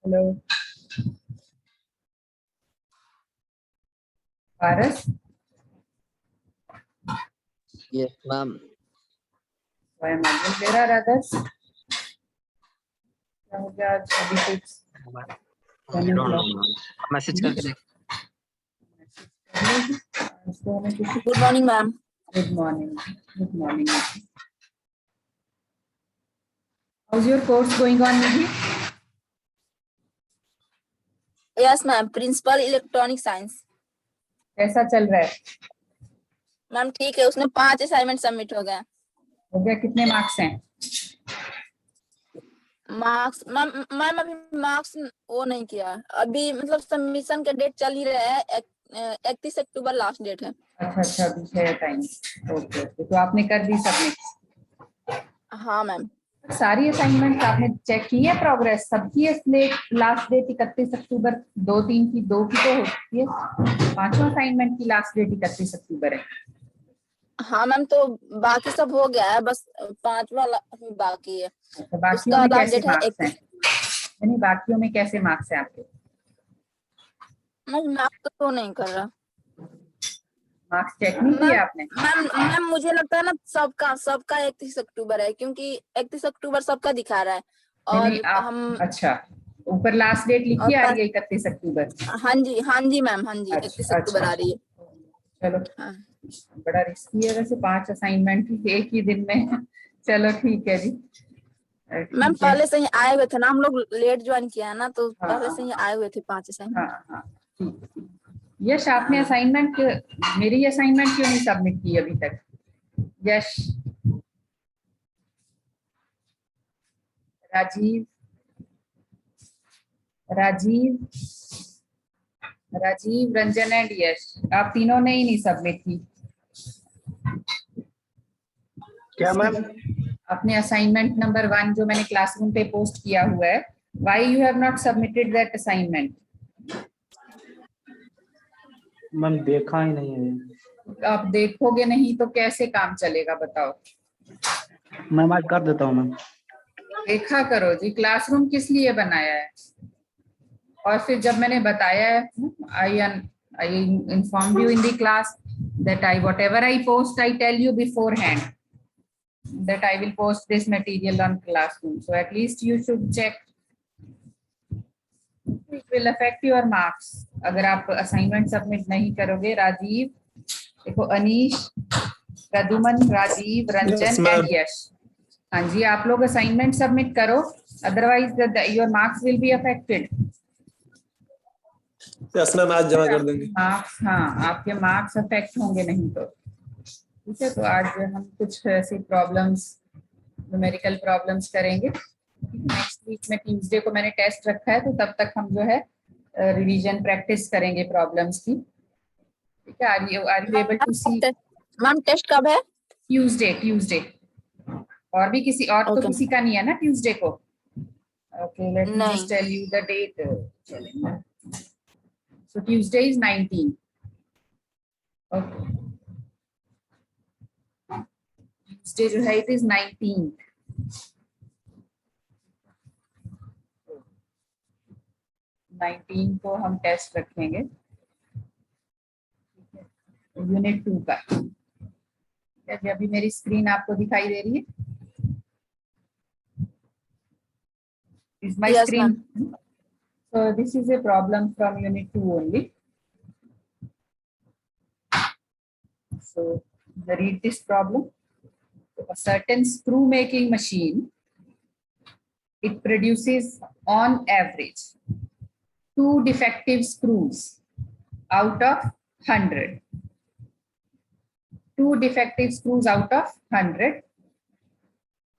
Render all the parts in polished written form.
Hello Paras. Yes, ma'am. Why am I? There are others. क्या हो गया आज अभी कुछ I don't know, ma'am. Message करके देख। इसको हमें कुछ Good morning, ma'am. Good morning good morning. How is your course going on Nidhi? Yes, ma'am. Principal Electronic Science. कैसा चल रहा है? मैम ठीक है, उसमें 5 असाइनमेंट सबमिट हो गए। हो गया? कितने मार्क्स हैं? मार्क्स मैम अभी मार्क्स वो नहीं किया, अभी मतलब सबमिशन का डेट चल ही रहा है। 31 अक्टूबर लास्ट डेट है। अच्छा अभी है टाइम। ओके तो आपने कर दी सबमिट? हाँ मैम। सारी असाइनमेंट आपने चेक की है? प्रोग्रेस सबकी है? लास्ट डेट 31 अक्टूबर, 2-3 की, 2 की तो होती है, 5वां असाइनमेंट की लास्ट डेट 31 अक्टूबर है। हाँ मैम, तो बाकी सब हो गया है, बस 5वां बाकी है। तो बाकियों उसका में लास्ट कैसे डेट है मार्क्स हैं? यानी बाकियों में कैसे मार्क्स हैं आपके? मैम मार्क्स तो नहीं कर रहा। मार्क्स चेक नहीं किए आपने? मैम मुझे लगता है ना सबका 31 अक्टूबर है, क्योंकि 31 अक्टूबर सबका दिखा रहा है। और नहीं आप हम अच्छा ऊपर लास्ट डेट लिखी आ रही है 31 अक्टूबर? हाँ जी मैम, हाँ जी 31 अक्टूबर आ रही है। चलो हाँ। बड़ा रिस्की है वैसे, 5 असाइनमेंट एक ही दिन में। चलो ठीक है जी। मैम पहले से ही आए हुए थे ना, हम लोग लेट ज्वाइन किया है ना, तो हाँ, पहले से ही आए हुए थे 5 असाइनमेंट। हाँ ठीक। यश आपने असाइनमेंट, मेरी असाइनमेंट क्यों नहीं सबमिट की अभी तक? यश, राजीव, राजीव, राजीव, रंजन एंड यश, आप तीनों ने ही नहीं सबमिट की। क्या मैम? अपने असाइनमेंट नंबर 1 जो मैंने क्लासरूम पे पोस्ट किया हुआ है, why you have not submitted that assignment? Ma'am देखा ही नहीं है। आप देखोगे नहीं तो कैसे काम चलेगा बताओ? मैम आज कर देता हूँ मैम। देखा करो जी, क्लासरूम किस लिए बनाया है? और फिर जब मैंने बताया है, I inform you in the class that I whatever I post I tell you beforehand that I will post this material on classroom, so at least you should check. It will affect your marks अगर आप assignment submit नहीं करोगे। राजीव, देखो Anish, Praduman, Rajiv, Ranjan and यश, हाँ जी आप लोग assignment submit करो, otherwise your marks will be affected. Yes ma'am आज जमा कर देंगे। मार्क्स, हाँ आपके मार्क्स अफेक्ट होंगे नहीं तो। ठीक है, तो आज हम कुछ ऐसी प्रॉब्लम्स, न्यूमेरिकल प्रॉब्लम्स करेंगे। नेक्स्ट वीक में ट्यूसडे को मैंने टेस्ट रखा है, तो तब तक हम जो है रिवीजन प्रैक्टिस करेंगे प्रॉब्लम्स की। ठीक है, are you able to see? Ma'am test कब है? ट्यूसडे। और भी किसी और तो Okay. किसी का नहीं है ना ट्यूसडे को? ओके लेट मी नहीं। Just tell you the date. So Tuesday is 19। Okay, Tuesday जो है इट इज 19। 19 को हम टेस्ट रखेंगे यूनिट 2 का। क्या अभी मेरी स्क्रीन आपको दिखाई दे रही है? Is my Yes, screen? ma'am. So this is a problem from unit 2 only. So read this problem. A certain screw making machine, it produces on average 2 defective screws out of 100. 2 defective screws out of 100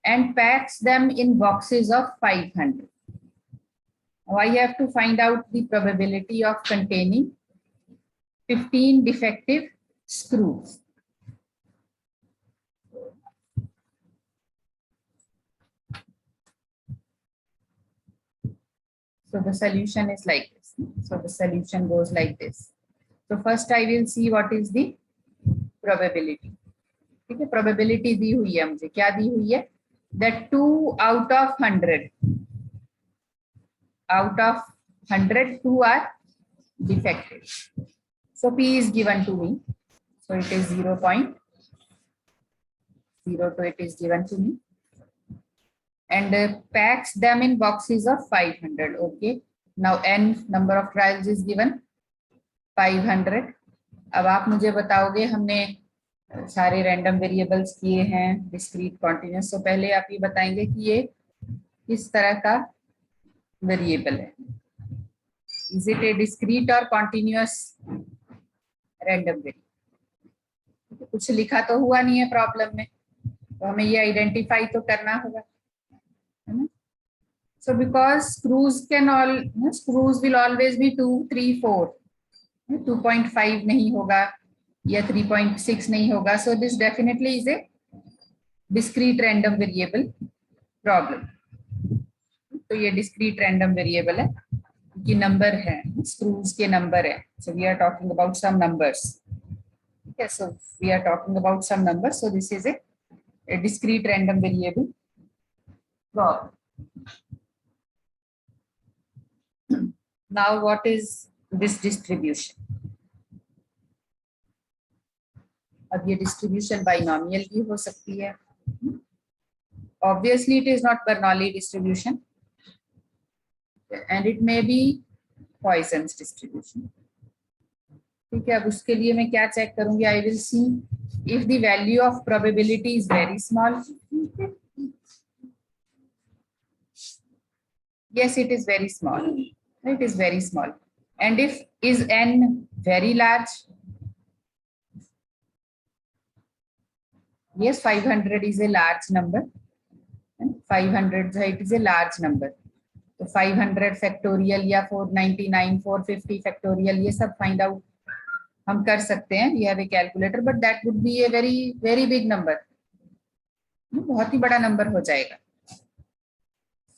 and packs them in boxes of 500. Now I have to find out the probability of containing 15 defective screws. So the solution is like this. So the solution goes like this. So first I will see what is the probability. ठीक है, probability दी हुई है मुझे, क्या दी हुई है? That 2 out of 100 out of 100, 2 are defective. So P is given to me. So it is 0.02, it is given to me. And packs them in boxes of 500. Okay. Now n number of trials is given 500. अब आप मुझे बताओगे हमने सारे random variables किए हैं discrete continuous, तो पहले आप ये बताएंगे कि ये किस तरह का वेरिएबल है. इज इट ए डिस्क्रीट और कॉन्टिन्यूस रैंडम वेरिएबल? कुछ लिखा तो हुआ नहीं है प्रॉब्लम में, तो हमें ये आइडेंटिफाई तो करना होगा, है ना. So because screws will always be 2, 3, 4. 2.5 नहीं होगा या 3.6 नहीं होगा. So this definitely is a discrete random variable problem. तो ये discrete random variable है कि नंबर है, screws के नंबर है. So we are talking about some numbers. Okay, so we are talking about some numbers. So this is a discrete random variable problem. Now what is this distribution? अब ये distribution binomial भी हो सकती है. Obviously it is not Bernoulli distribution and it may be Poisson's distribution. ठीक है, अब उसके लिए मैं क्या चेक करूंगी? I will see if the value of probability is very small. Yes, it is very small. It is very small. And if is n very large? Yes, 500 is a large number. 500 it is a large number. तो 500 factorial या 499, 450 factorial ये सब find out हम कर सकते हैं. We have a calculator, but that would be a very very big number. बहुत ही बड़ा number हो जाएगा.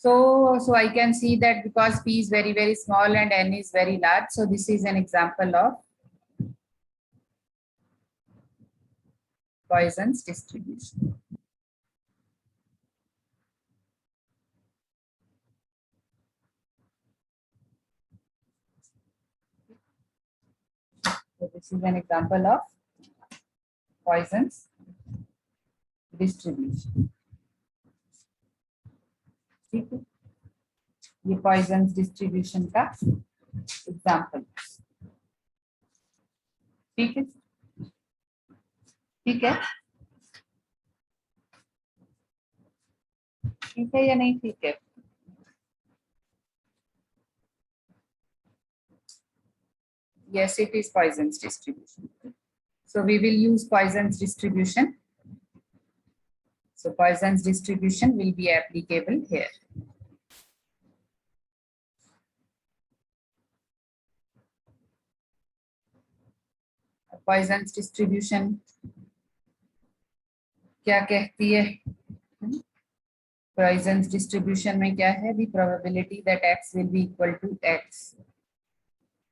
So I can see that because P is very very small and n is very large, so this is an example of Poisson's distribution. So this is an example of Poisson's distribution. ठीक है, ये Poisson's distribution का example. ठीक है, ठीक है, ठीक है या नहीं ठीक है? Yes, it is Poisson's distribution. So we will use Poisson's distribution. So Poisson's distribution will be applicable here. Poisson's distribution क्या कहती है? Poisson's distribution में क्या है? The probability that x will be equal to x.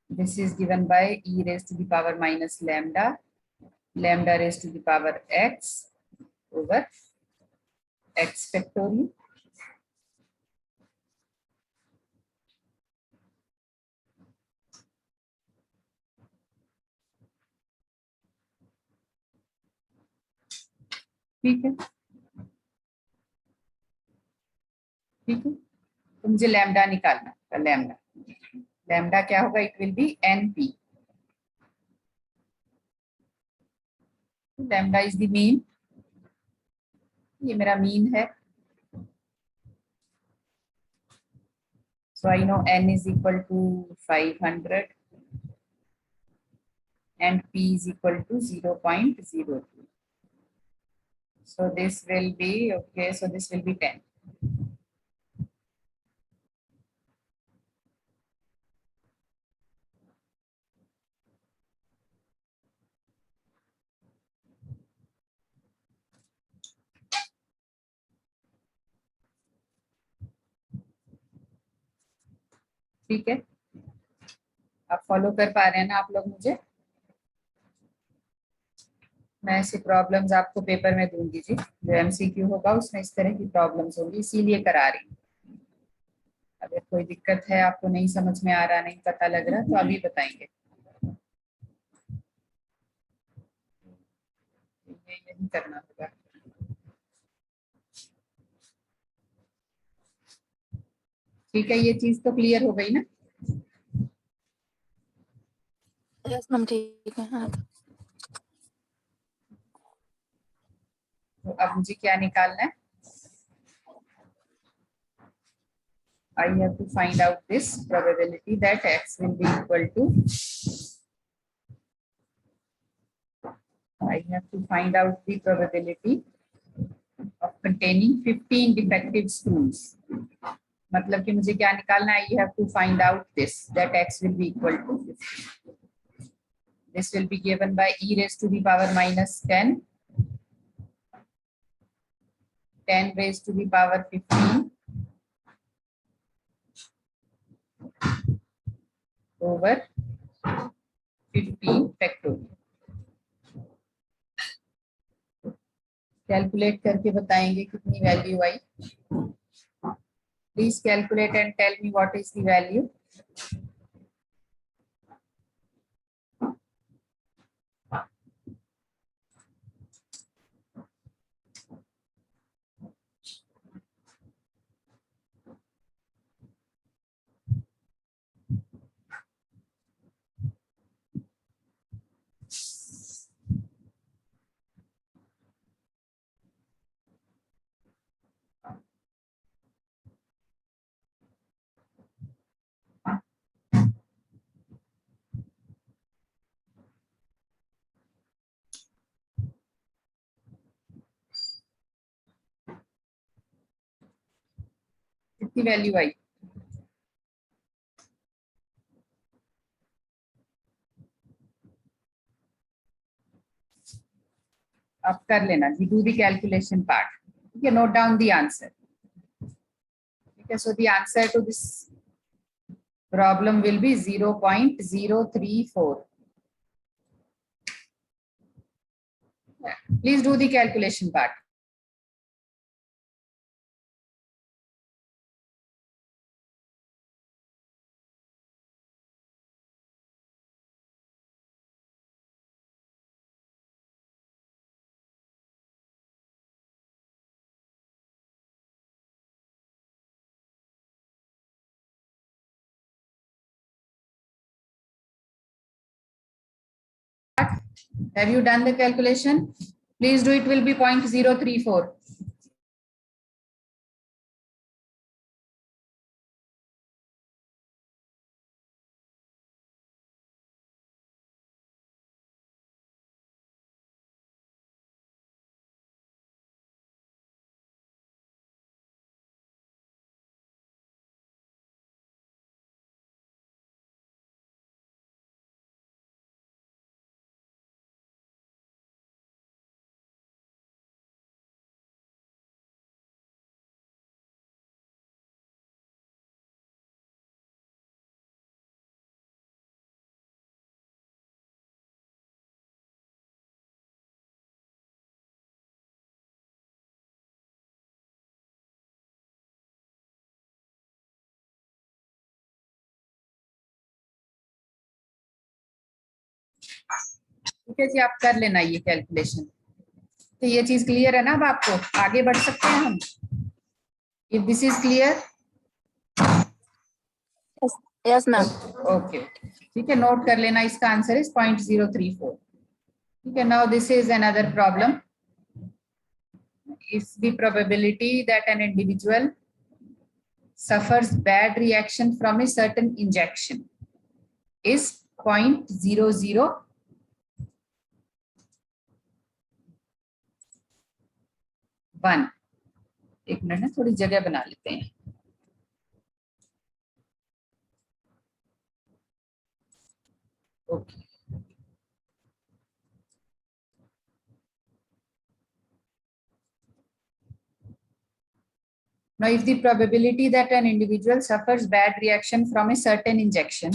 This is given by e raised to the power minus lambda, lambda raised to the power x over x factorial. ठीक है, ठीक है, तो मुझे lambda निकालना है. लैम्डा लैम्डा क्या होगा? It will be NP. Lambda is the mean. ये मेरा मीन है. So I know n is equal to 500 and p is equal to 0.02. So this will be okay. So this will be 10. ठीक है, आप follow कर पा रहे हैं ना आप लोग मुझे? मैं ऐसी प्रॉब्लम्स आपको पेपर में दूंगी जी. जो MCQ होगा उसमें इस तरह की प्रॉब्लम्स होंगी, इसीलिए करा रही हूँ. अगर कोई दिक्कत है, आपको नहीं समझ में आ रहा, नहीं पता लग रहा, तो अभी बताएंगे। ये नहीं करना होगा। ठीक है, ये चीज तो क्लियर हो गई ना? यस मैम ठीक है। हाँ तो अब मुझे क्या निकालना है? I have to find out this probability that x will be equal to, I have to find out the probability of containing 15 defective spools. मतलब कि मुझे क्या निकालना है? You have to find out this, that x will be equal to this will be given by e raised to the power minus 10, 10 raised to the power 15 over 15 factorial. Calculate करके बताएंगे कितनी value आई। Please calculate and tell me what is the value. कितनी value आई? आप कर लेना, you do the calculation part. ठीक है, note down the answer. ठीक है, so the answer to this problem will be 0.034. Please do the calculation part. Have you done the calculation? Please do, it will be 0.034. ठीक है जी, आप कर लेना ये कैलकुलेशन। तो ये चीज क्लियर है ना? अब आपको आगे बढ़ सकते हैं हम। If this is clear? Yes ma'am. Okay, ठीक है, नोट कर लेना, इसका आंसर इज 0.034. ठीक है, now this is another problem. If the probability that an individual suffers bad reaction from a certain injection is 0.001. एक मिनट ना, थोड़ी जगह बना लेते हैं। Okay, now if the probability that an individual suffers bad reaction from a certain injection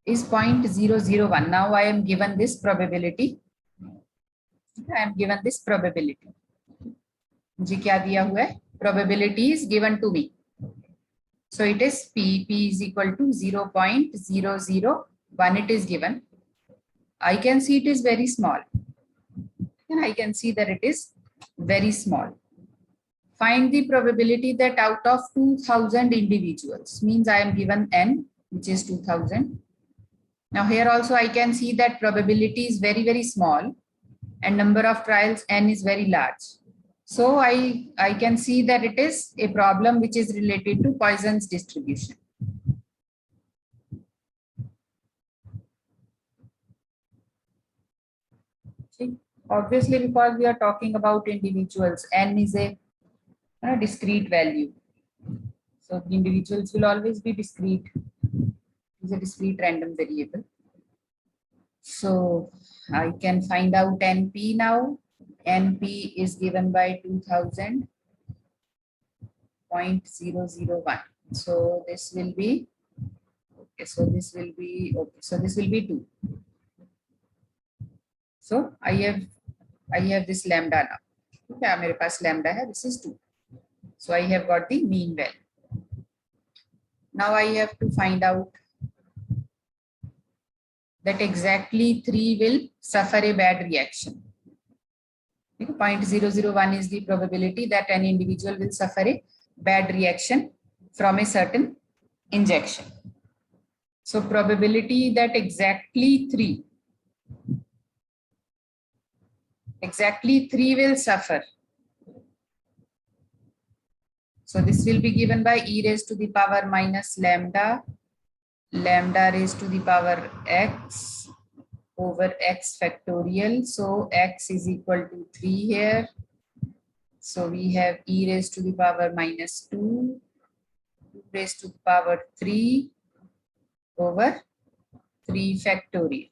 is 0.001. now I am given this probability. I am given this probability. मुझे क्या दिया हुआ है? Probability is given to me. So it is P is equal to 0.001. It is given. I can see it is very small. And I can see that it is very small. Find the probability that out of 2000 individuals, means I am given n, which is 2000. Now here also I can see that probability is very, very small and number of trials n is very large. So I can see that it is a problem which is related to Poisson's distribution. See, obviously, because we are talking about individuals, n is a discrete value. So the individuals will always be discrete. It's a discrete random variable. So I can find out NP now. NP is given by 2000.001. So this will be, okay, so this will be, okay, so this will be 2. So I have this lambda now. Okay, मेरे पास lambda है, this is 2. So I have got the mean value. Now I have to find out that exactly 3 will suffer a bad reaction. 0.001 is the probability that an individual will suffer a bad reaction from a certain injection. So probability that exactly 3 will suffer. So this will be given by e raised to the power minus lambda raised to the power x over x factorial. So x is equal to 3 here. So we have e raised to the power minus 2 raised to the power 3 over 3 factorial.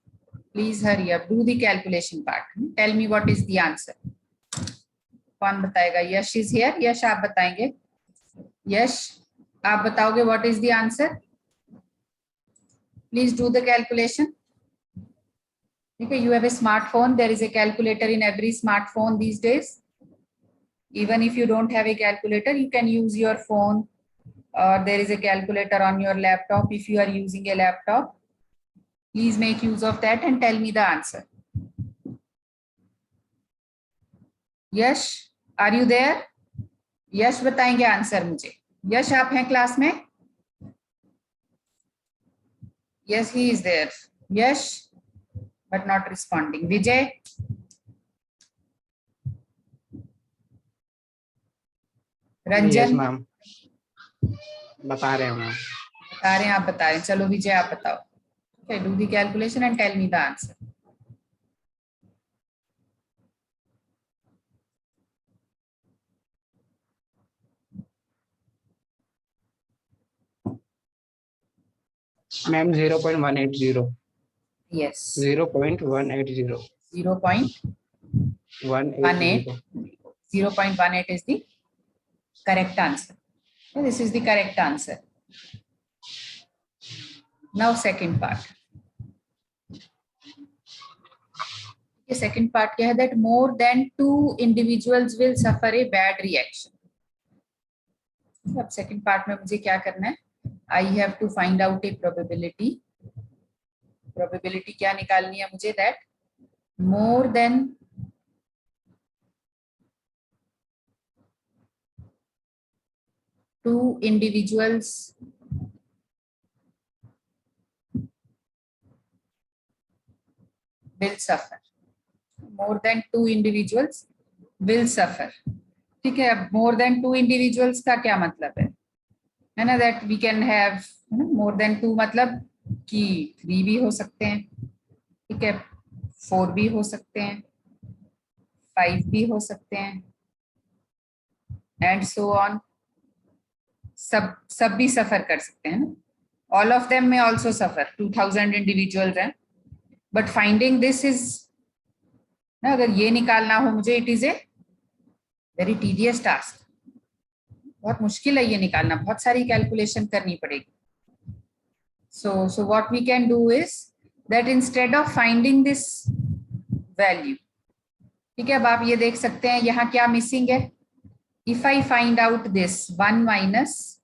Please hurry up, do the calculation part. Tell me what is the answer. कौन बताएगा? यश is here. यश आप बताएंगे. यश आप बताओगे what is the answer? Please do the calculation. Okay, you have a smartphone. There is a calculator in every smartphone these days. Even if you don't have a calculator, you can use your phone, or there is a calculator on your laptop. If you are using a laptop, please make use of that and tell me the answer. Yash, are you there? Yash बताएंगे answer मुझे. यश आप हैं class में? Yes, he is there. Yash, but not responding. Vijay? Ranjan? Yes, ma'am. बता रहे हैं ma'am. बता रहे हैं, आप बता रहे हैं. चलो विजय आप बताओ. Okay, do the calculation and tell me the answer. Ma'am, 0.180. Yes. 0.180. 0.18. 0.18 is the correct answer. So this is the correct answer. Now second part. The second part क्या है? That more than 2 individuals will suffer a bad reaction. अब second part में मुझे क्या करना है? I have to find out a probability. Probability क्या निकालनी है मुझे? That more than 2 individuals will suffer. More than 2 individuals will suffer. ठीक है, अब more than 2 individuals का क्या मतलब है ना? That we can have more than 2 मतलब कि 3 भी हो सकते हैं, ठीक है, 4 भी हो सकते हैं, 5 भी हो सकते हैं, and so on. सब भी सफर कर सकते हैं ना. All of them may also suffer. 2000 individuals हैं, but finding this is ना, अगर ये निकालना हो मुझे, it is a very tedious task. बहुत मुश्किल है ये निकालना, बहुत सारी कैलकुलेशन करनी पड़ेगी. So what we can do is that instead of finding this value, ठीक है, अब आप ये देख सकते हैं यहाँ क्या मिसिंग है. If I find out this 1 minus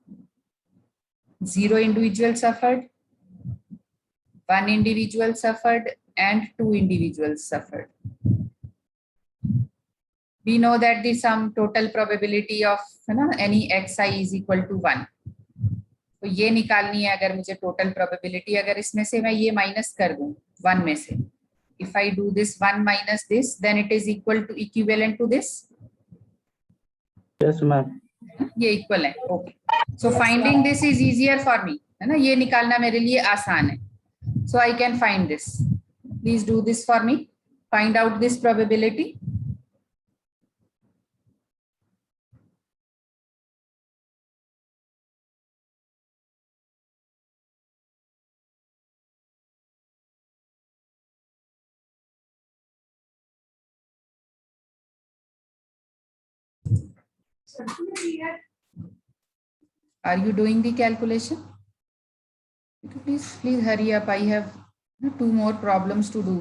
0 individual suffered, 1 individual suffered, and 2 individuals suffered. We know that the sum total probability of any xi is equal to 1. तो ये निकालनी है अगर मुझे टोटल प्रोबेबिलिटी, अगर इसमें से मैं ये माइनस कर दूं 1 में से, if I do this 1 minus this, then it is equal to equivalent to this. Yes, ma'am. ये इक्वल है. Okay, so finding this is easier for me, है ना, ये निकालना मेरे लिए आसान है. So I can find this. Please do this for me. Find out this probability. Are you doing the calculation? Please hurry up. I have 2 more problems to do.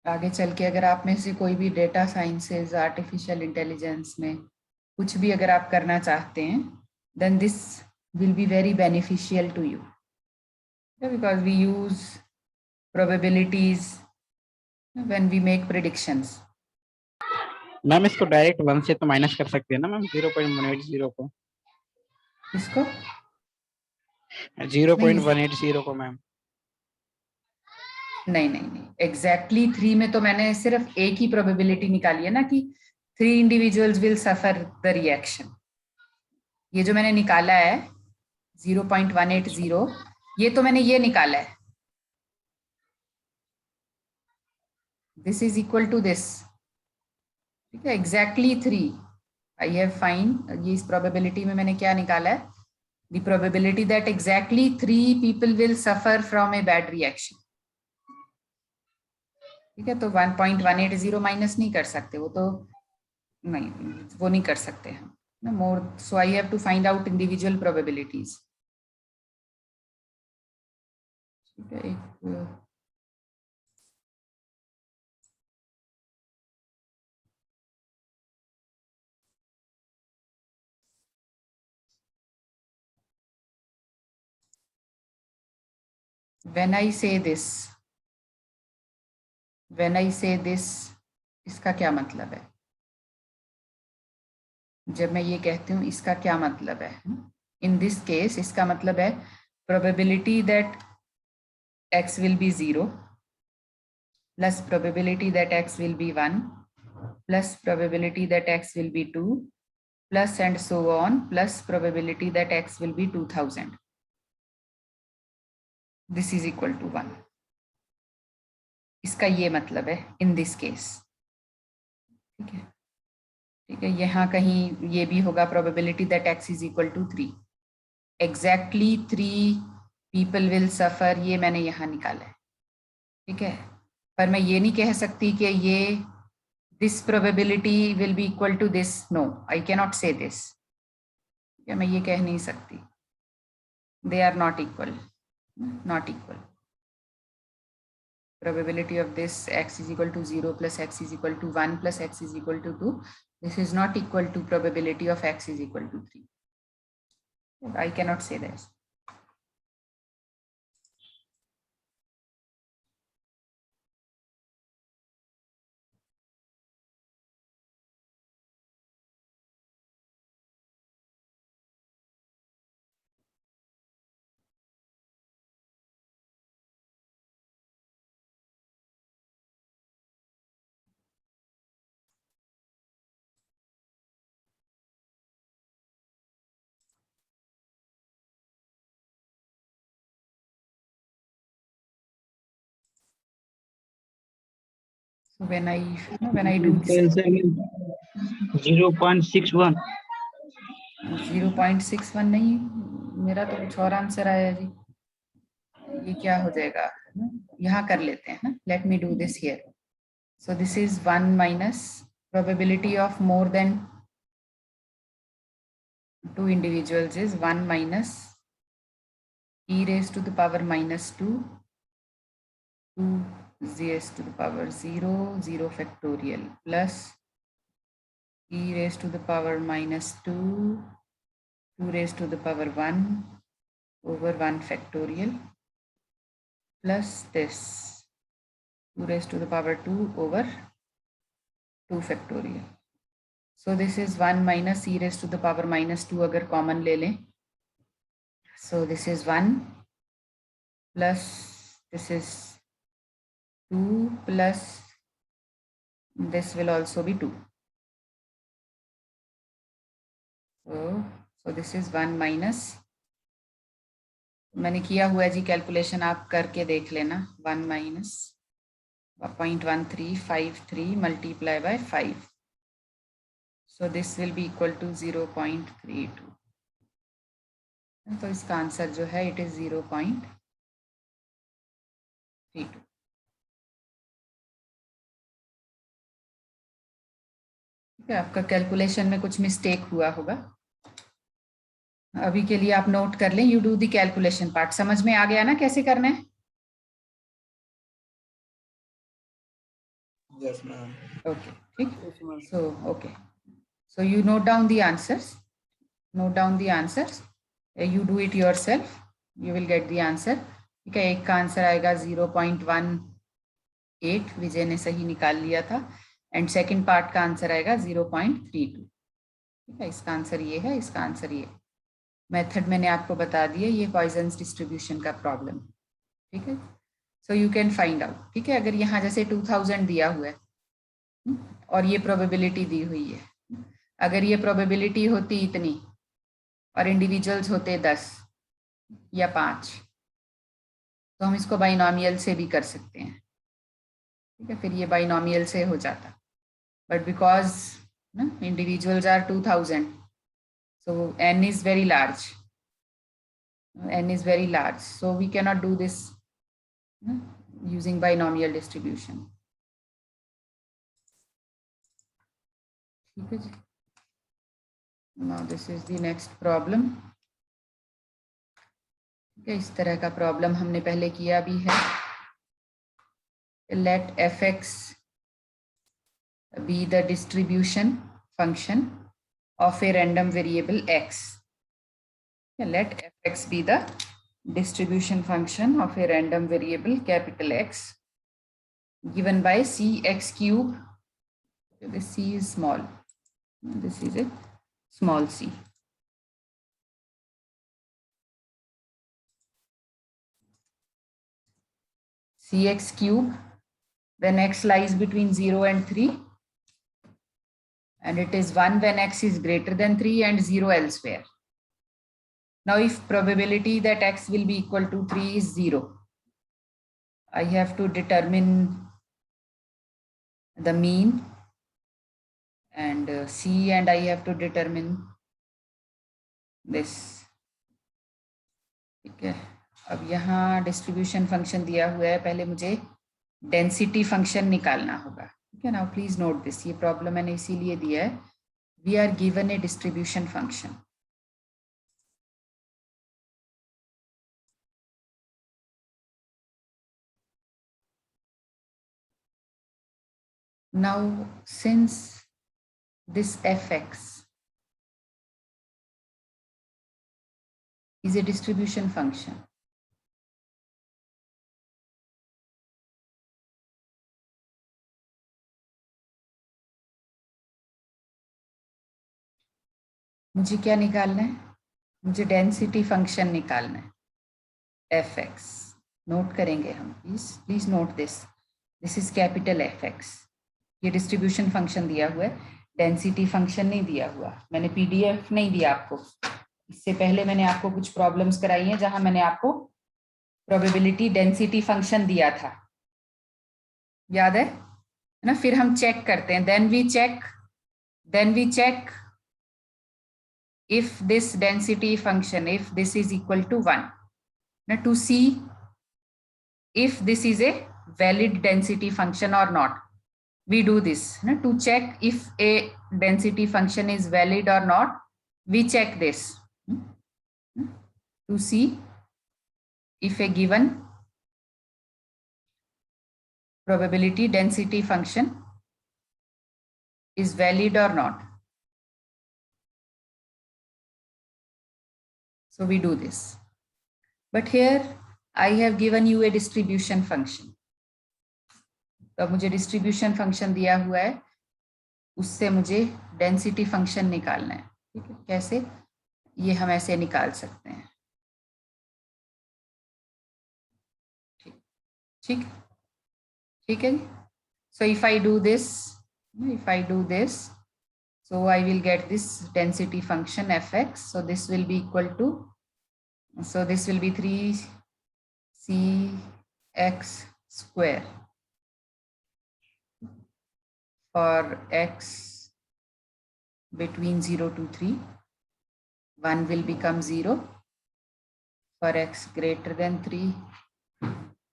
आगे चल के अगर आप में से कोई भी डेटा साइंसेज, आर्टिफिशियल इंटेलिजेंस में कुछ भी अगर आप करना चाहते हैं, then this will be very beneficial to you, because we use probabilities when we make predictions. Ma'am इसको डायरेक्ट 1 से तो माइनस कर सकते हैं ना मैम, 0.180 को. इसको 0.180 को मैम. नहीं, एग्जैक्टली 3 में तो मैंने सिर्फ एक ही प्रोबेबिलिटी निकाली है ना, कि 3 individuals will suffer the reaction. ये जो मैंने निकाला है 0.180, ये तो मैंने ये निकाला है. This is equal to this. ठीक है, एग्जैक्टली 3 आई हैव फाइंड. ये इस प्रोबेबिलिटी में मैंने क्या निकाला है, the probability that exactly 3 people will suffer from a bad reaction. ठीक है, तो 1.180 माइनस नहीं कर सकते, वो तो नहीं, वो नहीं कर सकते हम ना more. So I have to find out individual probabilities. ठीक है, एक when I say this, इसका क्या मतलब है? जब मैं ये कहती हूँ इसका क्या मतलब है? इन दिस केस इसका मतलब है probability that x will be 0 plus probability that x will be 1 plus probability that x will be 2 plus and so on plus probability that x will be 2000. This is equal to 1. इसका ये मतलब है in this case. ठीक है, ठीक है, यहाँ कहीं ये भी होगा probability that x is equal to 3. Exactly 3 people will suffer, ये मैंने यहाँ निकाला है. ठीक है, पर मैं ये नहीं कह सकती कि ये this probability will be equal to this. No, I can not say this. मैं ये कह नहीं सकती. They are not equal, not equal. Probability of this x is equal to 0 plus x is equal to 1 plus x is equal to 2. This is not equal to probability of x is equal to 3. I cannot say this. So when I do this, 0.61। 0.61 नहीं, मेरा तो कुछ और answer आया जी। ये क्या हो जाएगा, यहाँ कर लेते हैं ना, let me do this here. So this is 1 minus probability of more than 2 individuals is 1 minus e raised to the power minus 2 raised to the power 0 factorial plus e raised to the power minus 2 raised to the power 1 over 1 factorial plus this 2 raised to the power 2 over 2 factorial. So this is 1 minus e raised to the power minus 2 अगर common ले लें, so this is 1 plus this is 2 plus this will also be 2. So this is 1 minus, मैंने किया हुआ है जी calculation, आप करके देख लेना। 1 minus 0.1353 multiply by 5. So this will be equal to 0.32. तो इसका आंसर जो है इट इज 0.32। ठीक है, आपका कैलकुलेशन में कुछ मिस्टेक हुआ होगा। अभी के लिए आप नोट कर लें, you do the calculation part. समझ में आ गया ना कैसे करना है? Yes ma'am. ओके, ठीक। So okay, so you note down the answers, note down the answers, you do it yourself, you will get the answer. ठीक है, एक का आंसर आएगा 0.18, विजय ने सही निकाल लिया था, एंड सेकंड पार्ट का आंसर आएगा 0.32। ठीक है, इसका आंसर ये है, इसका आंसर ये। मेथड मैंने आपको बता दिया, ये पॉइजन्स डिस्ट्रीब्यूशन का प्रॉब्लम। ठीक है, so you can find out. ठीक है, अगर यहाँ जैसे 2000 दिया हुआ है और ये प्रोबेबिलिटी दी हुई है, अगर ये प्रोबेबिलिटी होती इतनी और इंडिविजुअल्स होते 10 या 5, तो हम इसको बाइनोमियल से भी कर सकते हैं। ठीक है, फिर ये बाइनोमियल से हो जाता, but because individuals are 2000, so n is very large, so we cannot do this using binomial distribution. ठीक है जी, now this is the next problem. ठीक है, इस तरह का प्रॉब्लम हमने पहले किया भी है। Let fx be the distribution function of a random variable x. Let fx be the distribution function of a random variable capital X given by cx cube. This c is small, this is a small c. Cx cube when x lies between 0 and 3, and it is 1 when x is greater than 3 and 0 elsewhere. Now if probability that x will be equal to 3 is 0, I have to determine the mean and c, and I have to determine this. ठीक है, अब यहाँ distribution function दिया हुआ है, पहले मुझे density function निकालना होगा। ठीक है, नाउ प्लीज नोट दिस, ये प्रॉब्लम मैंने इसीलिए दिया है, we are given a distribution function. Now since this fx is a distribution function, मुझे क्या निकालना है? मुझे डेंसिटी फंक्शन निकालना है, fx। नोट करेंगे हम, please note this, this is capital fx। ये डिस्ट्रीब्यूशन फंक्शन दिया हुआ है, डेंसिटी फंक्शन नहीं दिया हुआ। मैंने पीडीएफ नहीं दिया आपको, इससे पहले मैंने आपको कुछ प्रॉब्लम्स कराई हैं जहां मैंने आपको प्रोबेबिलिटी डेंसिटी फंक्शन दिया था, याद है ना? फिर हम चेक करते हैं, then we check then we check if this density function, if this is equal to 1. Now to see if this is a valid density function or not, we do this. Now to check if a density function is valid or not, we check this. To see if a given probability density function is valid or not. So we do this. But here I have given you a distribution function. तो अब मुझे distribution function दिया हुआ है, उससे मुझे density function निकालना है. ठीक है, कैसे? ये हम ऐसे निकाल सकते हैं. ठीक ठीक है. So if I do this, so I will get this density function fx. So this will be equal to, so this will be 3cx square for x between 0 to 3. 1 will become 0 for x greater than 3,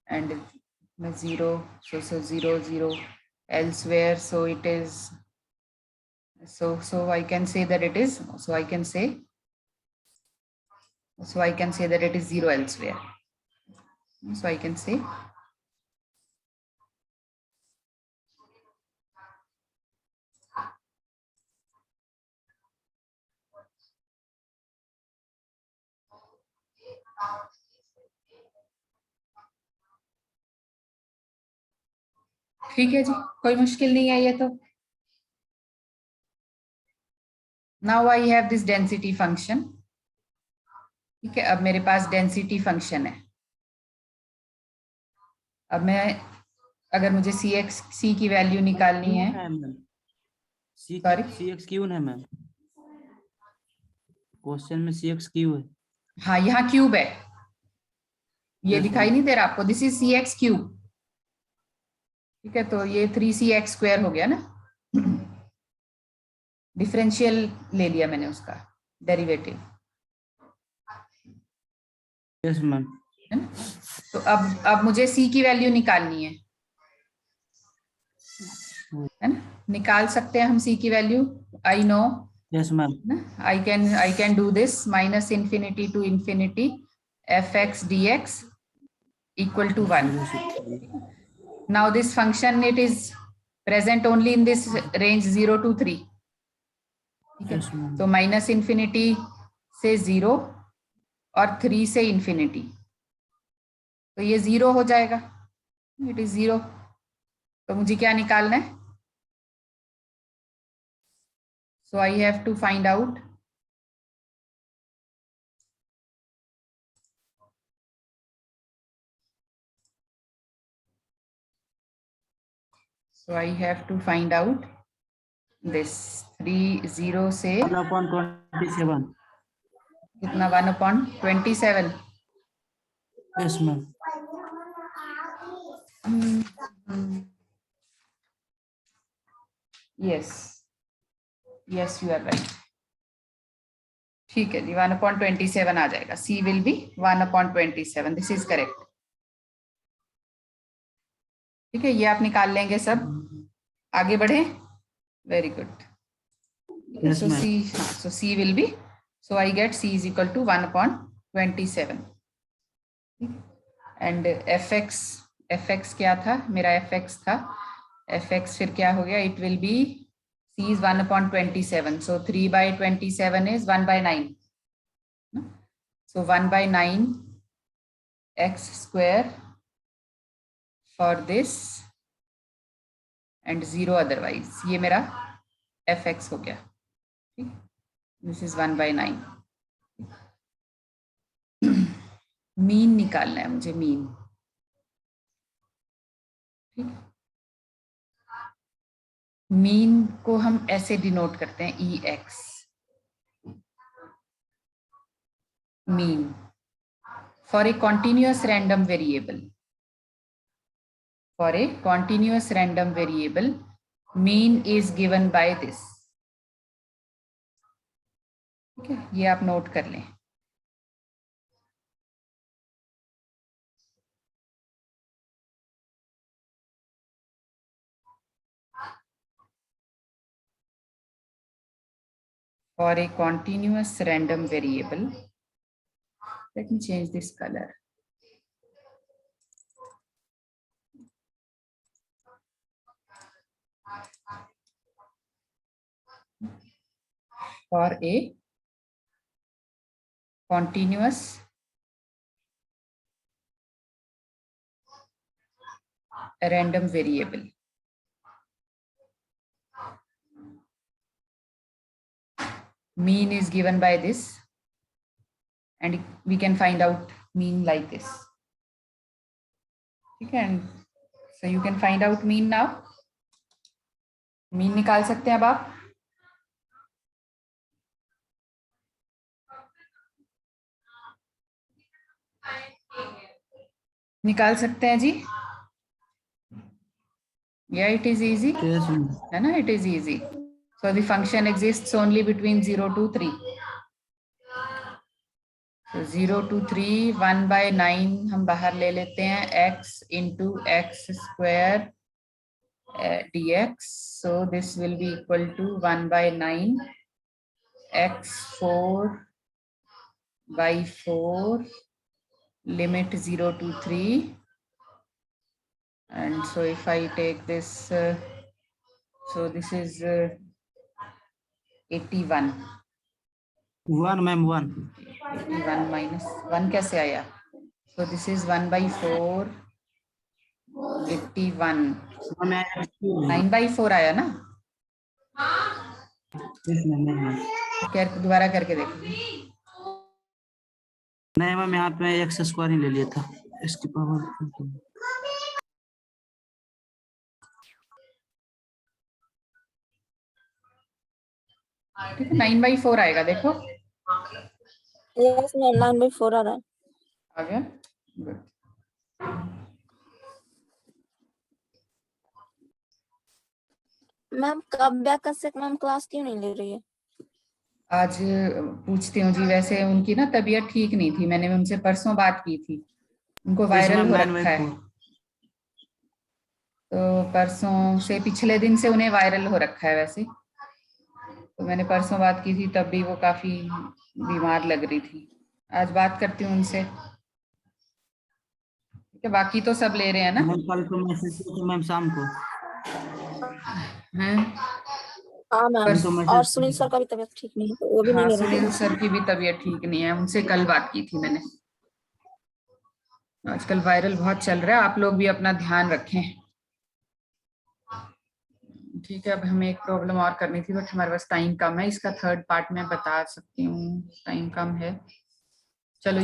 and 0, so 0, 0 elsewhere. So it is, so I can say that it is, so I can say that it is 0 elsewhere. So I can say ठीक है जी, कोई मुश्किल नहीं है ये तो. Now I have this density function. ठीक है, अब मेरे पास डेंसिटी फंक्शन है. अब मैं, अगर मुझे सी की वैल्यू निकालनी है, सॉरी cx क्यूब है मैम, क्वेश्चन में cx क्यूब है. हाँ यहाँ क्यूब है, ये दिखाई नहीं दे रहा आपको? This is cx cube. ठीक है, तो ये 3cx स्क्वायर हो गया ना. डिफरेंशियल ले लिया मैंने उसका डेरिवेटिव. Yes ma'am. है ना? तो अब मुझे c की वैल्यू निकालनी है ना? निकाल सकते हैं हम c की value. I know. Yes ma'am. I can do this. minus infinity to infinity fx dx equal to 1. Now this function, it is present only in this range 0 to 3. Yes, तो minus infinity से 0 और 3 से infinity, तो ये 0 हो जाएगा. It is 0. तो मुझे क्या निकालना है? So I have to find out this 3 0 से 1/27. कितना? 1/27. Yes ma'am. yes you are right. ठीक है जी, 1/27 आ जाएगा. c will be 1/27. This is correct. ठीक है, ये आप निकाल लेंगे सब. आगे बढ़े. Very good. Yes, so ma'am. c will be, so I get c is equal to 1/27. and fx क्या था? मेरा fx था. fx फिर क्या हो गया? it will be, c is 1/27. so 3/27 is 1/9. so 1/9 x square for this and 0 otherwise. ये मेरा fx हो गया. This is 1/9. मीन निकालना है मुझे. मीन. ठीक. मीन को हम ऐसे डिनोट करते हैं ex. Mean for a continuous random variable. For a continuous random variable, mean is given by this. ठीक है, ये आप नोट कर लें। For a continuous random variable, let me change this color. For a continuous random variable, mean is given by this, and we can find out mean like this. Okay, and so you can find out mean now. mean निकाल सकते हैं अब आप? निकाल सकते हैं जी? Yeah, it is easy. Yes, ma'am. है ना, it is easy. So the function exists only between 0 to 3. So 0 to 3, 1 by 9 हम बाहर ले लेते हैं, x into x square dx. So this will be equal to 1 by 9 x 4 by 4 limit 0 to 3. And so if I take this, so this is 81. 1, ma'am, 1. 81 minus 1 कैसे आया? So this is 1 by 4, 81. Ma'am, I have 2. 9 by 4 आया ना? Yes, ma'am, ma'am. दोबारा करके देखो। नहीं ma'am, यहाँ पे एक्स स्क्वायर ही ले लिया था, इसकी पावर। 9 by 4 आएगा, देखो यस मैम 9/4 आ रहा है। आ गया। Good. मैम कब बैक कर सकते, मैम क्लास क्यों नहीं ले रही है? आज पूछती हूँ जी, वैसे उनकी ना तबीयत ठीक नहीं थी, मैंने उनसे परसों बात की थी, उनको वायरल हो रखा है। तो परसों से, पिछले दिन से उन्हें वायरल हो रखा है वैसे। तो मैंने परसों बात की थी, तब भी वो काफी बीमार लग रही थी। आज बात करती हूँ उनसे। ठीक है, बाकी तो सब ले रहे हैं ना? मैम कल तो मैसेज किया था मैम शाम को। हैं? हाँ मैम, तो मैसेज और सुनील सर का भी तबीयत ठीक नहीं है, तो वो भी हाँ, नहीं ले रहे सुनील सर की भी तबीयत ठीक नहीं है, उनसे कल बात की थी मैंने। आजकल वायरल बहुत चल रहा है, आप लोग भी अपना ध्यान रखें। ठीक है, अब हमें एक प्रॉब्लम और करनी थी, बट हमारे पास टाइम कम है, इसका थर्ड पार्ट मैं बता सकती हूँ, टाइम कम है। चलो